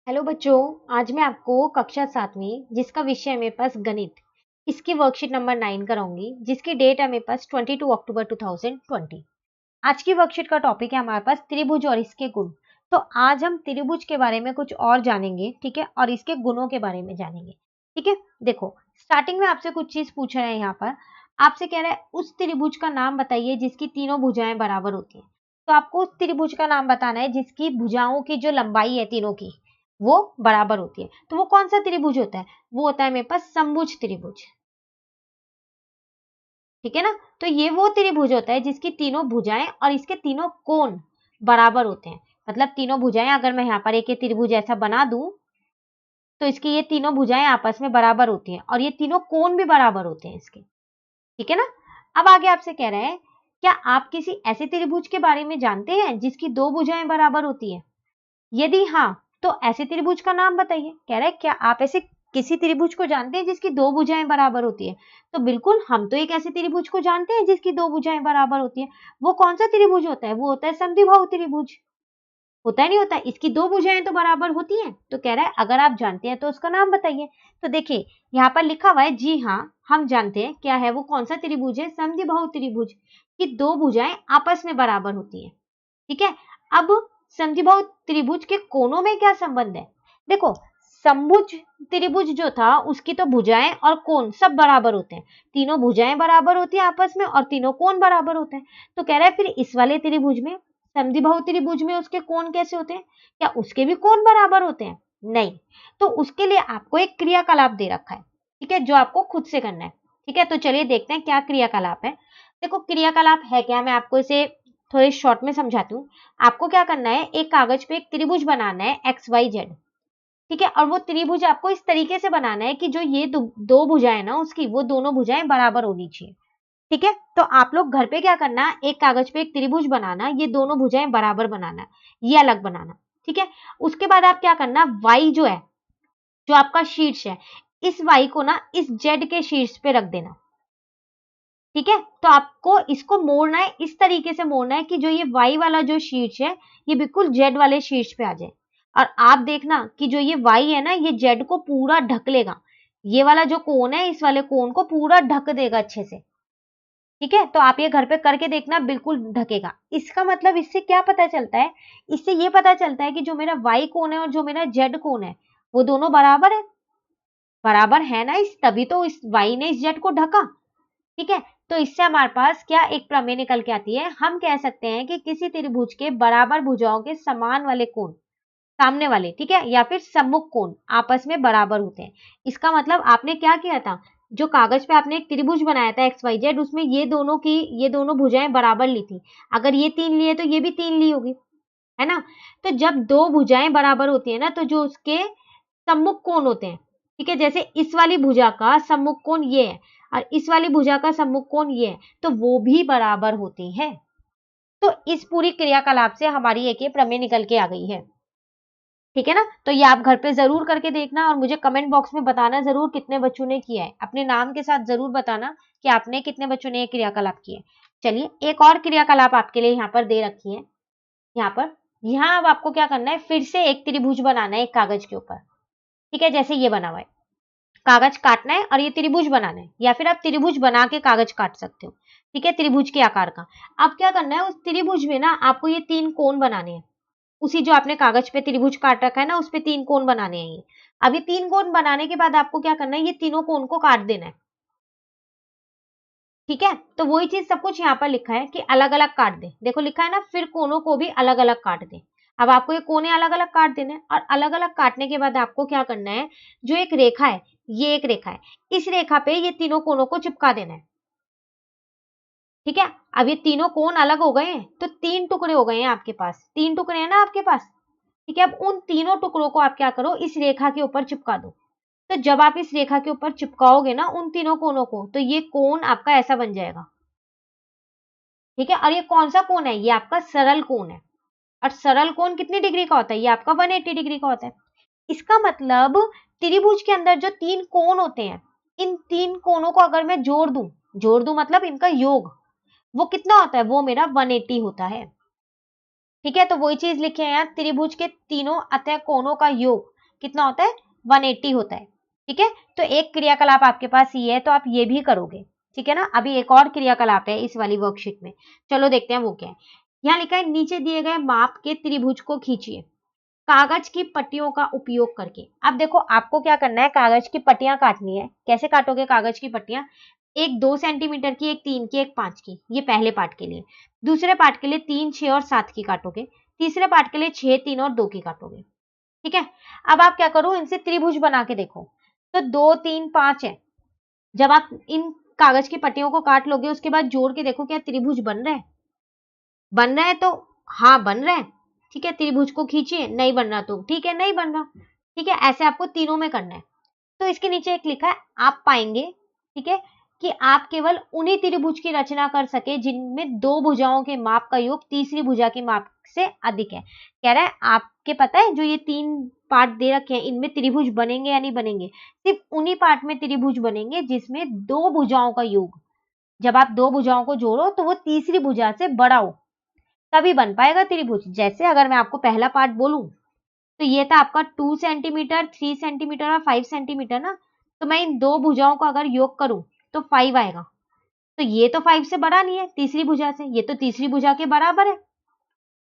Hello बच्चों, आज मैं आपको कक्षा 7वीं जिसका विषय है मेरे पास गणित, इसकी वर्कशीट नंबर 9 कराऊंगी जिसकी डेट है मेरे पास 22 अक्टूबर 2020। आज की वर्कशीट का टॉपिक है हमारे पास त्रिभुज और इसके गुण। तो आज हम त्रिभुज के बारे में कुछ और जानेंगे, ठीक है, और इसके गुणों के बारे में जानेंगे। ठीक है, देखो स्टार्टिंग में आपसे कुछ चीज पूछ रहा है यहाँ पर। आपसे कह रहा है उस त्रिभुज का नाम बताइए जिसकी तीनों भुजाएं बराबर होती हैं। तो आपको उस त्रिभुज का नाम बताना है जिसकी भुजाओं की जो लंबाई है तीनों की वो बराबर होती है। तो वो कौन सा त्रिभुज होता है? वो होता है मेरे पास समभुज त्रिभुज। ठीक है ना? तो ये वो त्रिभुज होता है जिसकी तीनों भुजाएं और इसके तीनों कोण बराबर होते हैं। मतलब तीनों भुजाएं, अगर मैं यहाँ पर एक ये त्रिभुज ऐसा बना दूं तो इसकी ये तीनों भुजाएं आपस में बराबर होती हैं और ये तीनों कोण भी बराबर होते हैं इसके। ठीक है ना? अब आगे आपसे कह रहे हैं, क्या आप किसी ऐसे त्रिभुज के बारे में जानते हैं जिसकी दो भुजाएं बराबर होती है? यदि हाँ, तो ऐसे त्रिभुज का नाम बताइए। कह रहा है क्या आप ऐसे किसी त्रिभुज को जानते हैं जिसकी दो भुजाएं बराबर होती है? तो बिल्कुल, हम तो एक ऐसे त्रिभुज को जानते हैं जिसकी दो भुजाएं बराबर होती है। वो कौन सा त्रिभुज होता है? वो होता है समद्विबाहु त्रिभुज। होता है नहीं होता? इसकी दो भुजाएं तो बराबर होती हैं। तो कह रहा है अगर आप जानते हैं तो उसका नाम बताइए। तो देखिए यहाँ पर लिखा हुआ है, जी हाँ, हम जानते हैं। क्या है वो? कौन सा त्रिभुज है? समद्विबाहु त्रिभुज की दो भुजाएं आपस में बराबर होती हैं। ठीक है। अब समद्विबाहु त्रिभुज के कोणों में क्या संबंध है? देखो, समभुज त्रिभुज जो था उसकी तो भुजाएं और कोण सब बराबर होते हैं। तीनों भुजाएं बराबर होती है आपस में और तीनों कोण बराबर होते हैं। तो कह रहा है फिर इस वाले त्रिभुज में, समद्विबाहु त्रिभुज में उसके कोण कैसे होते हैं? क्या उसके भी कोण बराबर होते हैं? नहीं। तो उसके लिए आपको एक क्रियाकलाप दे रखा है, ठीक है, जो आपको खुद से करना है। ठीक है, तो चलिए देखते हैं क्या क्रियाकलाप है। देखो क्रियाकलाप है क्या, मैं आपको इसे थोड़े शॉर्ट में समझाती हूँ। आपको क्या करना है, एक कागज पे एक त्रिभुज बनाना है एक्स वाई जेड। ठीक है, और वो त्रिभुज आपको इस तरीके से बनाना है कि जो ये दो भुजाएं ना उसकी, वो दोनों भुजाएं बराबर होनी चाहिए। ठीक है, तो आप लोग घर पे क्या करना, एक कागज पे एक त्रिभुज बनाना, ये दोनों भुजाएं बराबर बनाना, ये अलग बनाना। ठीक है, उसके बाद आप क्या करना, वाई जो है, जो आपका शीर्ष है, इस वाई को ना इस जेड के शीर्ष पे रख देना। ठीक है, तो आपको इसको मोड़ना है, इस तरीके से मोड़ना है कि जो ये वाई वाला जो शीर्ष है ये बिल्कुल जेड वाले शीर्ष पे आ जाए। और आप देखना कि जो ये वाई है ना ये जेड को पूरा ढक लेगा। ये वाला जो कोण है इस वाले कोण को पूरा ढक देगा अच्छे से। ठीक है, तो आप ये घर पे करके देखना, बिल्कुल ढकेगा। इसका मतलब इससे क्या पता चलता है? इससे ये पता चलता है कि जो मेरा वाई कोण है और जो मेरा जेड कोण है वो दोनों बराबर है। बराबर है ना, इस तभी तो इस वाई ने इस जेड को ढका। ठीक है, तो इससे हमारे पास क्या एक प्रमेय निकल के आती है। हम कह सकते हैं कि किसी त्रिभुज के बराबर भुजाओं के समान वाले कोण, सामने वाले, ठीक है, या फिर सम्मुख कोण आपस में बराबर होते हैं। इसका मतलब आपने क्या किया था, जो कागज पे आपने एक त्रिभुज बनाया था एक्स वाई जेड, उसमें ये दोनों भुजाएं बराबर ली थी। अगर ये 3 लिए तो ये भी 3 ली होगी, है ना? तो जब दो भुजाएं बराबर होती है ना, तो जो उसके सम्मुख कोण होते हैं, ठीक है, जैसे इस वाली भुजा का सम्मुख कोण ये है और इस वाली भुजा का सम्मुख कोण ये है, तो वो भी बराबर होती है। तो इस पूरी क्रियाकलाप से हमारी एक ये प्रमेय निकल के आ गई है। ठीक है ना? तो ये आप घर पे जरूर करके देखना और मुझे कमेंट बॉक्स में बताना जरूर कितने बच्चों ने किया है। अपने नाम के साथ जरूर बताना कि आपने कितने बच्चों ने ये क्रियाकलाप किया है। चलिए एक और क्रियाकलाप आपके लिए यहाँ पर दे रखी है। यहाँ पर, यहाँ अब आपको क्या करना है, फिर से एक त्रिभुज बनाना है एक कागज के ऊपर। ठीक है, जैसे ये बना हुआ है, कागज काटना है और ये त्रिभुज बनाना है, या फिर आप त्रिभुज बना के कागज काट सकते हो। ठीक है, त्रिभुज के आकार का। अब क्या करना है, उस त्रिभुज में ना आपको ये 3 कोण बनाने हैं। उसी जो आपने कागज पे त्रिभुज काट रखा है ना, उस पे 3 कोण बनाने हैं ये। अब ये 3 कोण बनाने के बाद आपको क्या करना है, ये तीनों कोण को काट देना है। ठीक है, तो वही चीज सब कुछ यहाँ पर लिखा है कि अलग अलग काट दे। देखो लिखा है ना, फिर कोनों को भी अलग अलग काट दे। अब आपको ये कोने अलग अलग काट देने हैं और अलग अलग काटने के बाद आपको क्या करना है, जो एक रेखा है, ये एक रेखा है, इस रेखा पे ये तीनों कोनों को चिपका देना है। ठीक है, अब ये तीनों कोण अलग हो गए हैं तो 3 टुकड़े हो गए हैं आपके पास, 3 टुकड़े हैं ना आपके पास। ठीक है, अब उन तीनों टुकड़ों को आप क्या करो, इस रेखा के ऊपर चिपका दो। तो जब आप इस रेखा के ऊपर चिपकाओगे ना उन तीनों कोनों को, तो ये कोण आपका ऐसा बन जाएगा। ठीक है, और ये कौन सा कोण है, ये आपका सरल कोण है। और सरल कोण कितनी डिग्री का होता है, ये आपका 180 डिग्री का होता है। इसका मतलब त्रिभुज के अंदर जो 3 कोण होते हैं, इन 3 कोणों को अगर मैं जोड़ दूं मतलब इनका योग, वो कितना होता है, वो मेरा 180 होता है। ठीक है, तो वही चीज लिखे हैं यहाँ, त्रिभुज के तीनों अतः कोणों का योग कितना होता है 180 होता है। ठीक है, तो एक क्रियाकलाप आपके पास ये है, तो आप ये भी करोगे। ठीक है ना, अभी एक और क्रियाकलाप है इस वाली वर्कशीट में, चलो देखते हैं वो क्या है। यहाँ लिखा है नीचे दिए गए माप के त्रिभुज को खींचिए कागज की पट्टियों का उपयोग करके। अब देखो आपको क्या करना है, कागज की पट्टियां काटनी है। कैसे काटोगे कागज की पट्टियां, एक 2 सेंटीमीटर की, एक 3 की, एक 5 की, ये पहले पार्ट के लिए। दूसरे पार्ट के लिए 3, 6 और 7 की काटोगे। तीसरे पार्ट के लिए 6, 3 और 2 की काटोगे। ठीक है, अब आप क्या करो, इनसे त्रिभुज बना के देखो। तो 2, 3, 5 है। जब आप इन कागज की पट्टियों को काट लोगे उसके बाद जोड़ के देखो क्या त्रिभुज बन रहा है। बन रहा है तो हाँ बन रहा है। ठीक है, त्रिभुज को खींचिए, नहीं बन रहा तो ठीक है नहीं बन रहा। ठीक है, ऐसे आपको तीनों में करना है। तो इसके नीचे एक लिखा है आप पाएंगे, ठीक है, कि आप केवल उन्हीं त्रिभुज की रचना कर सके जिनमें दो भुजाओं के माप का योग तीसरी भुजा के माप से अधिक है। कह रहा है आपके पता है जो ये 3 पार्ट दे रखे हैं इनमें त्रिभुज बनेंगे या नहीं बनेंगे, सिर्फ उन्हीं पार्ट में त्रिभुज बनेंगे जिसमें दो भुजाओं का योग, जब आप दो भुजाओं को जोड़ो तो वो तीसरी भुजा से बड़ा हो, तभी बन पाएगा त्रिभुज। जैसे अगर मैं आपको पहला पार्ट बोलूं तो ये था आपका 2 सेंटीमीटर, 3 सेंटीमीटर और 5 सेंटीमीटर ना, तो मैं इन दो भुजाओं का अगर योग करूं तो 5 आएगा। तो ये तो 5 से बड़ा नहीं है तीसरी भुजा से, ये तो तीसरी भुजा के बराबर है।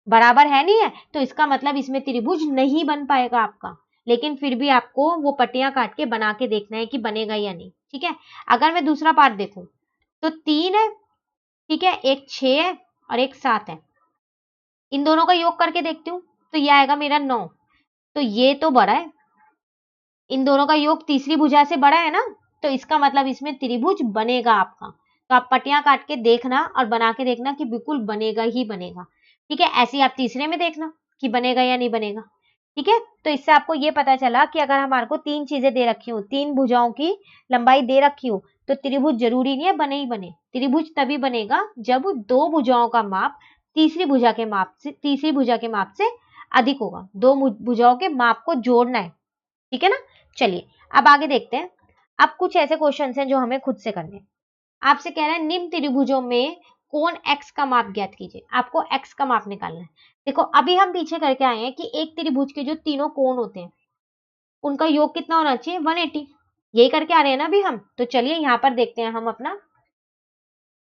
बराबर है नहीं है, तो इसका मतलब इसमें त्रिभुज नहीं बन पाएगा आपका। लेकिन फिर भी आपको वो पट्टियां काट के बना के देखना है कि बनेगा या नहीं। ठीक है, अगर मैं दूसरा पार्ट देखूं तो 3 है, ठीक है, एक 6 है और एक 7 है। इन दोनों का योग करके देखती हूँ तो ये आएगा मेरा 9। तो ये तो बड़ा है, इन दोनों का योग तीसरी भुजा से बड़ा है ना, तो इसका मतलब इसमें त्रिभुज बनेगा आपका। तो आप पट्टियां काट के देखना और बना के देखना कि बिल्कुल बनेगा ही बनेगा। ठीक है, ऐसे ही आप तीसरे में देखना कि बनेगा या नहीं बनेगा। ठीक है, तो इससे आपको ये पता चला कि अगर हमारे को 3 चीजें दे रखी हो, 3 भुजाओं की लंबाई दे रखी हो, तो त्रिभुज जरूरी नहीं है बने ही बने। त्रिभुज तभी बनेगा जब दो भुजाओं का माप तीसरी भुजा के माप से अधिक होगा। दो भुजाओं के माप को जोड़ना है। ठीक है ना, चलिए अब आगे देखते हैं। अब कुछ ऐसे क्वेश्चन हैं जो हमें खुद से करने हैं। आपसे कह रहा है निम्न त्रिभुजों में कोण x का माप ज्ञात कीजिए। आपको x का माप निकालना है। देखो अभी हम पीछे करके आए हैं कि एक त्रिभुज के जो तीनों कोण होते हैं उनका योग कितना होना चाहिए 180। यही करके आ रहे हैं ना अभी हम। तो चलिए यहाँ पर देखते हैं हम अपना।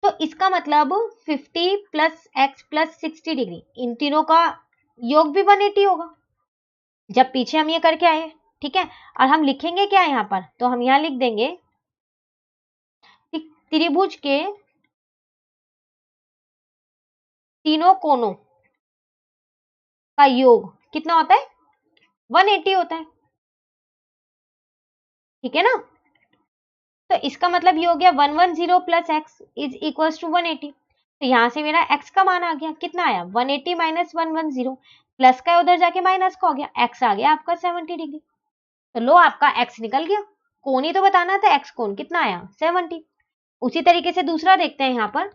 तो इसका मतलब 50 प्लस x प्लस 60 डिग्री, इन तीनों का योग भी 180 होगा जब पीछे हम ये करके आए हैं। ठीक है, और हम लिखेंगे क्या यहाँ पर, तो हम यहाँ लिख देंगे त्रिभुज के तीनों कोणों का योग कितना होता है 180 होता है। ठीक है ना, तो इसका मतलब ये हो गया 110 plus x is equal to 180। तो यहां से मेरा x का मान आ गया, कितना आया 180 माइनस 110, प्लस का उधर जाके माइनस का हो गया, x आ गया आपका 70 डिग्री। तो लो आपका x निकल गया। कोण ही तो बताना था, x कोण कितना आया 70। उसी तरीके से दूसरा देखते हैं। यहाँ पर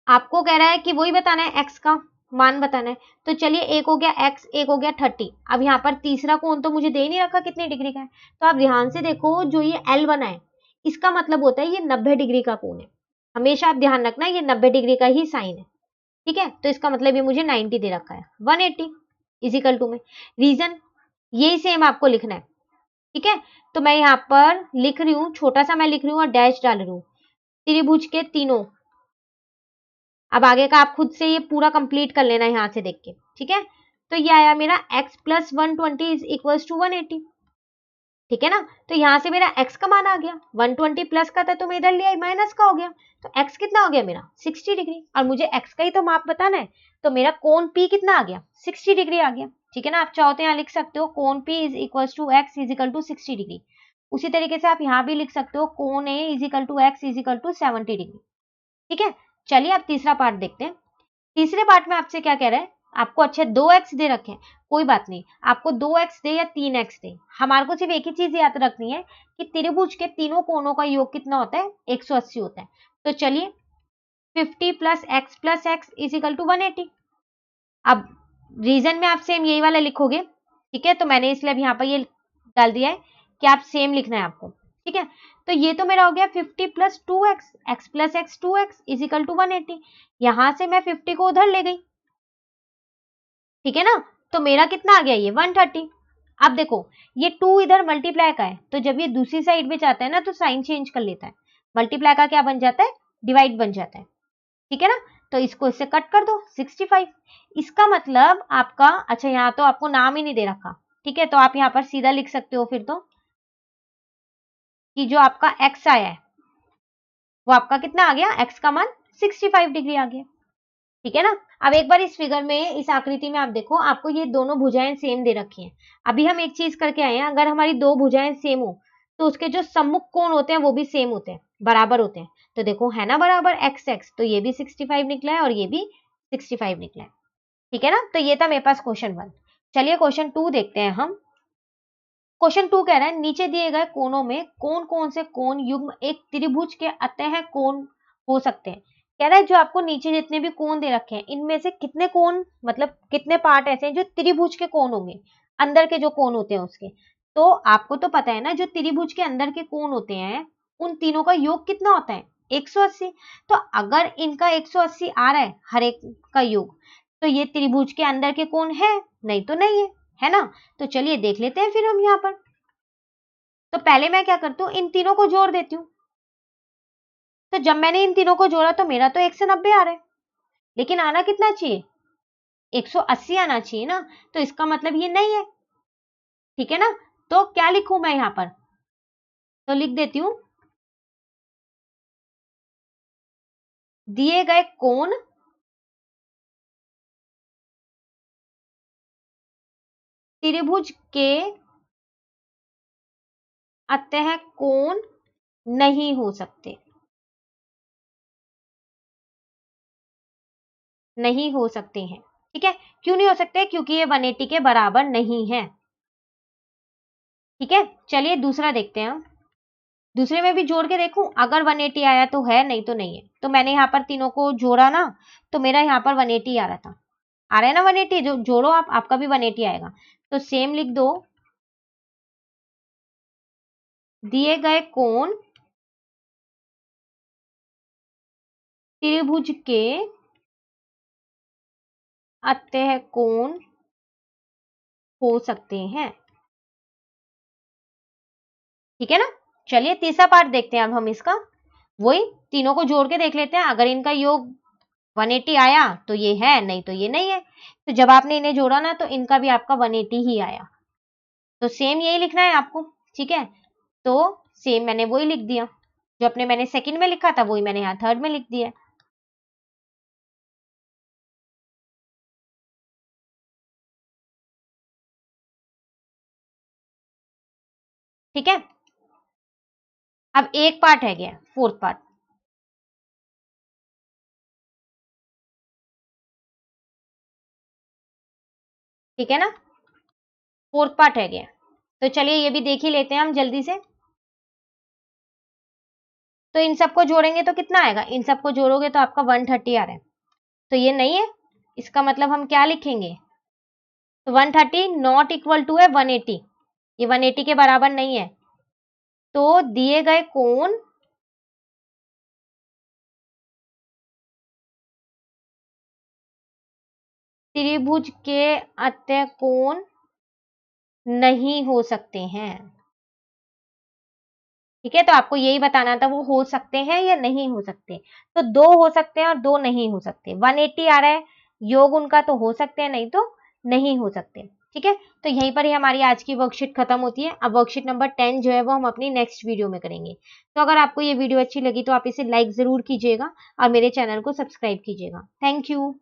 आपको कह रहा है कि वही बताना है, x का मान बताना है। तो चलिए एक हो गया x, एक हो गया 30। अब यहाँ पर तीसरा कोण तो मुझे दे नहीं रखा कितनी डिग्री का है। तो आप ध्यान से देखो, जो ये L बना है इसका मतलब होता है ये 90 डिग्री का कोण है। हमेशा आप ध्यान रखना ये 90 डिग्री का ही साइन है। ठीक है, तो इसका मतलब ये मुझे 90 दे रखा है। 180 इजिकल टू में रीजन यही सेम आपको लिखना है। ठीक है, तो मैं यहाँ पर लिख रही हूँ, छोटा सा मैं लिख रही हूँ और डैश डाल रही हूँ त्रिभुज के तीनों। अब आगे का आप खुद से ये पूरा कंप्लीट कर लेना यहाँ से देख के। ठीक है, तो ये आया मेरा x plus 120 is equal to 180। ठीक है ना, तो यहाँ से मेरा x का मान आ गया। 120 प्लस का था तो मैं इधर लिया माइनस का हो गया। तो x कितना हो गया मेरा 60 डिग्री, और मुझे x का ही तो माप बताना है। तो मेरा कोण P कितना आ गया 60 डिग्री आ गया। ठीक है ना, आप चाहो तो यहाँ लिख सकते हो कोण P is equal to x is equal to 60 degree. उसी तरीके से आप यहाँ भी लिख सकते हो कोण A is equal to x is equal to 70 degree. ठीक है, चलिए आप तीसरा पार्ट देखते हैं। तीसरे पार्ट में आपसे क्या कह रहा है, आपको अच्छे 2x दे रखे हैं, कोई बात नहीं, आपको 2x दे या 3x दे, हमारे को सिर्फ एक ही चीज याद रखनी है कि त्रिभुज के तीनों कोणों का योग कितना होता है 180 होता है। तो चलिए 50 plus x is equal to 180। अब रीजन में आप सेम यही वाला लिखोगे। ठीक है, तो मैंने इसलिए अब यहाँ पर ये डाल दिया है कि आप सेम लिखना है आपको। ठीक है, तो ये तो मेरा हो गया 50 plus 2x, x plus x 2x is equal to 180। यहां से मैं 50 को उधर ले गई। ठीक है ना, तो मेरा कितना आ गया ये 130। अब देखो ये 2 इधर मल्टीप्लाई का है, तो जब ये दूसरी साइड में जाता है ना तो साइन चेंज कर लेता है, मल्टीप्लाई का क्या बन जाता है, डिवाइड बन जाता है, ठीक है ना। तो इसको इससे कट कर दो 65। इसका मतलब आपका, अच्छा यहाँ तो आपको नाम ही नहीं दे रखा, ठीक है, तो आप यहाँ पर सीधा लिख सकते हो फिर तो कि जो आपका x आया है वो आपका कितना आ गया, x का मान 65 डिग्री आ गया, ठीक है ना। अब एक बार इस फिगर में, इस आकृति में आप देखो, आपको ये दोनों भुजाएं सेम दे रखी हैं। अभी हम एक चीज करके आए हैं, अगर हमारी दो भुजाएं सेम हो तो उसके जो सम्मुख कोण होते हैं वो भी सेम होते हैं, बराबर होते हैं। तो देखो है ना बराबर x x, तो ये भी 65 निकला है और ये भी 65 निकला है, ठीक है ना। तो ये था मेरे पास क्वेश्चन 1। चलिए क्वेश्चन 2 देखते हैं हम। क्वेश्चन 2 कह रहा है नीचे दिए गए कोणों में कौन कौन से कोण युग्म एक त्रिभुज के अतः कोण हो सकते हैं। कह रहा है जो आपको नीचे जितने भी कोण दे रखे हैं इनमें से कितने कोण, मतलब कितने पार्ट ऐसे हैं जो त्रिभुज के कोण होंगे, अंदर के जो कोण होते हैं उसके। तो आपको तो पता है ना जो त्रिभुज के अंदर के कोण होते हैं उन तीनों का योग कितना होता है, 180। तो अगर इनका 180 आ रहा है हर एक का योग, तो ये त्रिभुज के अंदर के कोण है, नहीं तो नहीं है ना। तो चलिए देख लेते हैं फिर हम यहाँ पर। तो पहले मैं क्या करती हूँ, इन तीनों को जोड़ देती हूँ। तो जब मैंने इन तीनों को जोड़ा तो मेरा तो 1 से 90 आ रहा है, लेकिन आना कितना चाहिए, 180 आना चाहिए ना। तो इसका मतलब ये नहीं है, ठीक है ना। तो क्या लिखूं मैं यहाँ पर, तो लिख देती हूँ दिए गए कोण त्रिभुज के अतः कोण नहीं हो सकते, नहीं हो सकते हैं, ठीक है। क्यों नहीं हो सकते, क्योंकि ये 180 के बराबर नहीं है, ठीक है। चलिए दूसरा देखते हैं हम। दूसरे में भी जोड़ के देखूं, अगर 180 आया तो है, नहीं तो नहीं है। तो मैंने यहाँ पर तीनों को जोड़ा ना, तो मेरा यहाँ पर 180 आ रहा था, आ रहा है ना 180, जो जोड़ो आप, आपका भी 180 आएगा। तो सेम लिख दो दिए गए कोण त्रिभुज के अतः कोण हो सकते हैं, ठीक है ना। चलिए तीसरा पार्ट देखते हैं अब हम इसका, वही तीनों को जोड़ के देख लेते हैं। अगर इनका योग 180 आया तो ये है, नहीं तो ये नहीं है। तो जब आपने इन्हें जोड़ा ना तो इनका भी आपका 180 ही आया। तो सेम यही लिखना है आपको, ठीक है। तो सेम मैंने वही लिख दिया, जो अपने मैंने सेकंड में लिखा था वही मैंने यहाँ थर्ड में लिख दिया, ठीक है। अब एक पार्ट है गया, फोर्थ पार्ट, ठीक है ना, फोर्थ पार्ट है गया। तो चलिए ये भी देख ही लेते हैं हम जल्दी से। तो इन सबको जोड़ेंगे तो कितना आएगा, इन सबको जोड़ोगे तो आपका 130 आ रहा है, तो ये नहीं है। इसका मतलब हम क्या लिखेंगे, तो 130 नॉट इक्वल टू है 180, ये 180 के बराबर नहीं है। तो दिए गए कोण त्रिभुज के अतः कोण नहीं हो सकते हैं, ठीक है। तो आपको यही बताना था वो हो सकते हैं या नहीं हो सकते। तो दो हो सकते हैं और दो नहीं हो सकते, 180 आ रहा है योग उनका, तो हो सकते हैं, नहीं तो नहीं हो सकते, ठीक है। तो यहीं पर ही हमारी आज की वर्कशीट खत्म होती है। अब वर्कशीट नंबर 10 जो है वो हम अपनी नेक्स्ट वीडियो में करेंगे। तो अगर आपको ये वीडियो अच्छी लगी तो आप इसे लाइक जरूर कीजिएगा और मेरे चैनल को सब्सक्राइब कीजिएगा। Thank you.